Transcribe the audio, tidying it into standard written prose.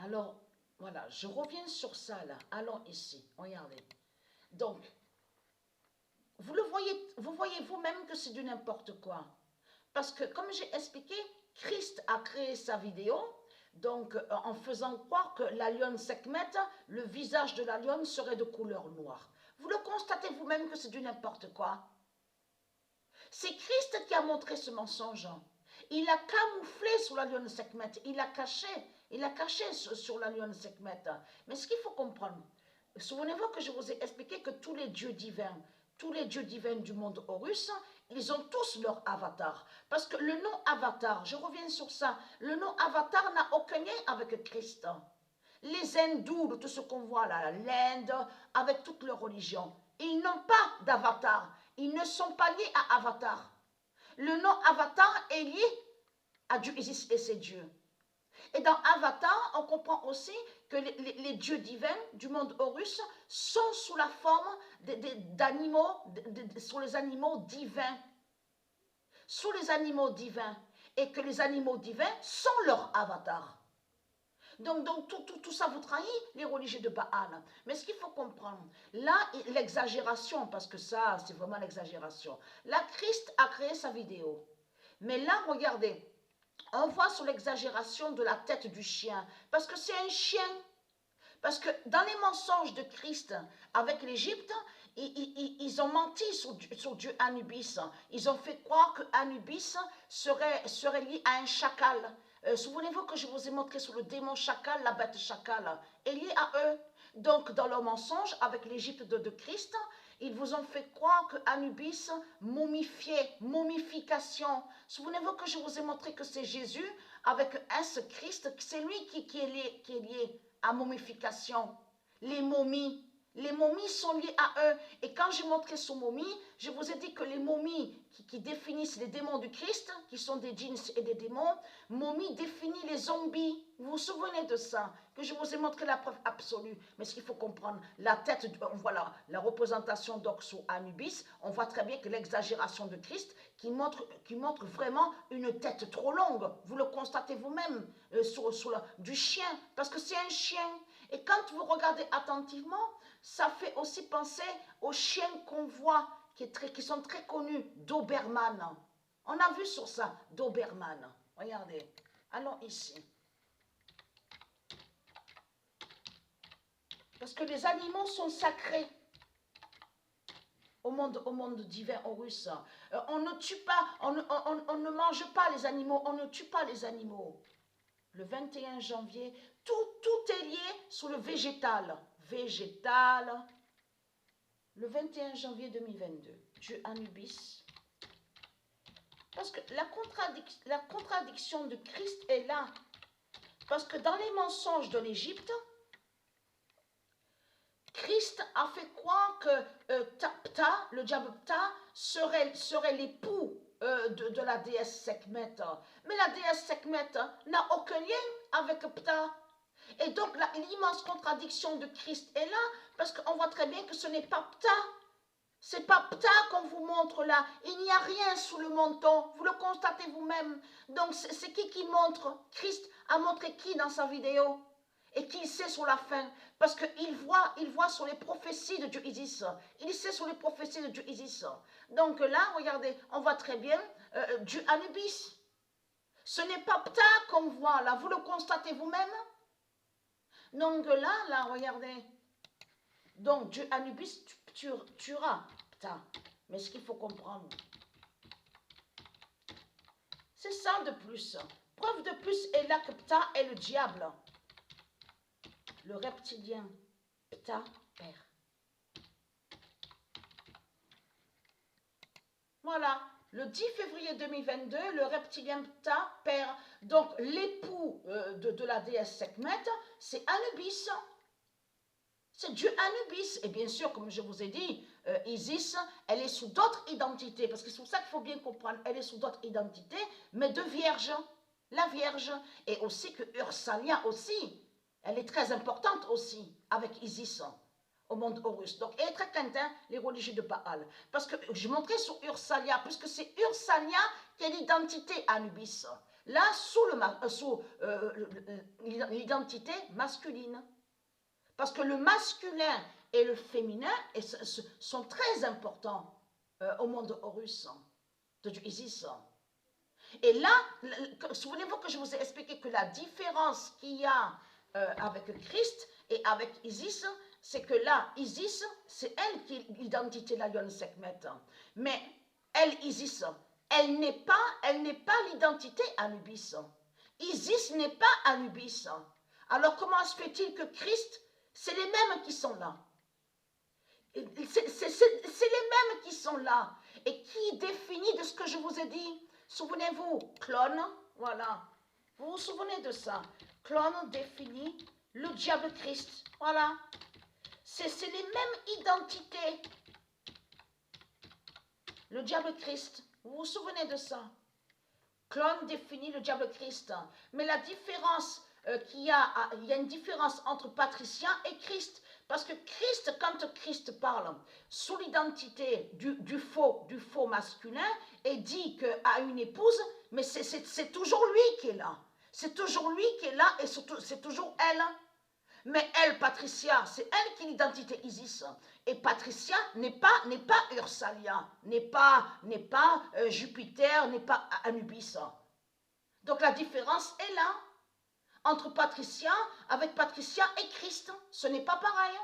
Alors, voilà, je reviens sur ça là. Allons ici, regardez. Donc, vous voyez vous-même que c'est du n'importe quoi. Parce que, comme j'ai expliqué, Christ a créé sa vidéo, donc en faisant croire que la lionne Sekhmet, le visage de la lionne serait de couleur noire. Vous le constatez vous-même que c'est du n'importe quoi. C'est Christ qui a montré ce mensonge. Il a camouflé sur la lionne Sekhmet, il a caché sur la lionne Sekhmet. Mais ce qu'il faut comprendre, souvenez-vous que je vous ai expliqué que tous les dieux divins du monde Horus, ils ont tous leur avatar. Parce que le nom avatar, je reviens sur ça, le nom avatar n'a aucun lien avec Christ. Les hindous, tout ce qu'on voit là, l'Inde, avec toutes leurs religions, ils n'ont pas d'avatar. Ils ne sont pas liés à avatar. Le nom avatar est lié à Dieu Isis et ses dieux. Et dans Avatar, on comprend aussi que les dieux divins du monde Horus sont sous la forme d'animaux, sous les animaux divins. Sous les animaux divins. Et que les animaux divins sont leur avatar. Donc tout ça vous trahit, les religieux de Baal. Mais ce qu'il faut comprendre, là, l'exagération, parce que ça, c'est vraiment l'exagération. Là, Christ a créé sa vidéo. Mais là, regardez, on voit sur l'exagération de la tête du chien, parce que c'est un chien. Parce que dans les mensonges de Christ avec l'Égypte, ils ont menti sur Dieu Anubis. Ils ont fait croire que Anubis serait lié à un chacal. Souvenez-vous que je vous ai montré sur le démon chacal, la bête chacal, est liée à eux. Donc, dans leur mensonge avec l'Égypte de Christ, ils vous ont fait croire que Anubis momifiait, momification. Souvenez-vous que je vous ai montré que c'est Jésus avec un Christ, c'est lui qui est lié à momification. Les momies sont liées à eux. Et quand j'ai montré son momie, je vous ai dit que les momies qui définissent les démons du Christ, qui sont des djinns et des démons, momie définit les zombies. Vous vous souvenez de ça? Que je vous ai montré la preuve absolue. Mais ce qu'il faut comprendre, la tête, voilà, la représentation d'Oxo Anubis, on voit très bien que l'exagération de Christ qui montre vraiment une tête trop longue. Vous le constatez vous-même du chien, parce que c'est un chien. Et quand vous regardez attentivement, ça fait aussi penser aux chiens qu'on voit, qui sont très connus, Doberman. On a vu sur ça, Doberman. Regardez, allons ici. Parce que les animaux sont sacrés au monde divin Horus. On ne tue pas, on ne mange pas les animaux, on ne tue pas les animaux. Le 21 janvier, tout est lié sur le végétal. Végétal. Le 21 janvier 2022, Dieu Anubis. Parce que la contradiction de Christ est là. Parce que dans les mensonges de l'Égypte, Christ a fait croire que Ptah, le diable Ptah, serait l'époux de la déesse Sekhmet. Mais la déesse Sekhmet n'a aucun lien avec Ptah. Et donc l'immense contradiction de Christ est là, parce qu'on voit très bien que ce n'est pas Ptah. C'est pas Ptah qu'on vous montre là. Il n'y a rien sous le menton. Vous le constatez vous-même. Donc c'est qui montre? Christ a montré qui dans sa vidéo? Et qu'il sait sur la fin, parce qu'il voit sur les prophéties de Dieu Isis. Il sait sur les prophéties de Dieu Isis. Donc là, regardez, on voit très bien Dieu Anubis. Ce n'est pas Ptah qu'on voit là, vous le constatez vous-même. Donc là, regardez. Donc Dieu Anubis tuera Ptah. Mais ce qu'il faut comprendre, c'est ça de plus. Preuve de plus est là que Ptah est le diable. Le reptilien Ptah perd. Voilà, le 10 février 2022, le reptilien Ptah perd. Donc l'époux de la déesse Sekhmet, c'est Anubis. C'est Dieu Anubis. Et bien sûr, comme je vous ai dit, Isis, elle est sous d'autres identités. Parce que c'est pour ça qu'il faut bien comprendre. Elle est sous d'autres identités, mais de vierge. La Vierge. Et aussi que Ursalia aussi. Elle est très importante aussi avec Isis au monde Horus. Donc, elle est très quintin, les religieux de Baal. Parce que je montrais sur Ursalia, puisque c'est Ursalia qui est l'identité Anubis. Là, sous l'identité masculine. Parce que le masculin et le féminin sont très importants au monde Horus, de Isis. Et là, souvenez-vous que je vous ai expliqué que la différence qu'il y a avec Christ et avec Isis, c'est que là, Isis, c'est elle qui est l'identité de la lionne Sekhmet. Mais elle, Isis, elle n'est pas l'identité Anubis. Isis n'est pas Anubis. Alors comment se fait-il que Christ, c'est les mêmes qui sont là? C'est les mêmes qui sont là. Et qui définit de ce que je vous ai dit? Souvenez-vous, clone, voilà. Vous vous souvenez de ça? Clone définit le diable Christ. Voilà. C'est les mêmes identités. Le diable Christ. Vous vous souvenez de ça? Clone définit le diable Christ. Mais la différence il y a une différence entre Patricia et Christ. Parce que Christ, quand Christ parle sous l'identité du faux masculin et dit qu'à une épouse, mais c'est toujours lui qui est là. C'est toujours lui qui est là et c'est toujours elle. Mais elle, Patricia, c'est elle qui est l'identité Isis. Et Patricia n'est pas Ursalia, n'est pas Jupiter, n'est pas Anubis. Donc la différence est là. Entre Patricia, avec Patricia et Christ, ce n'est pas pareil.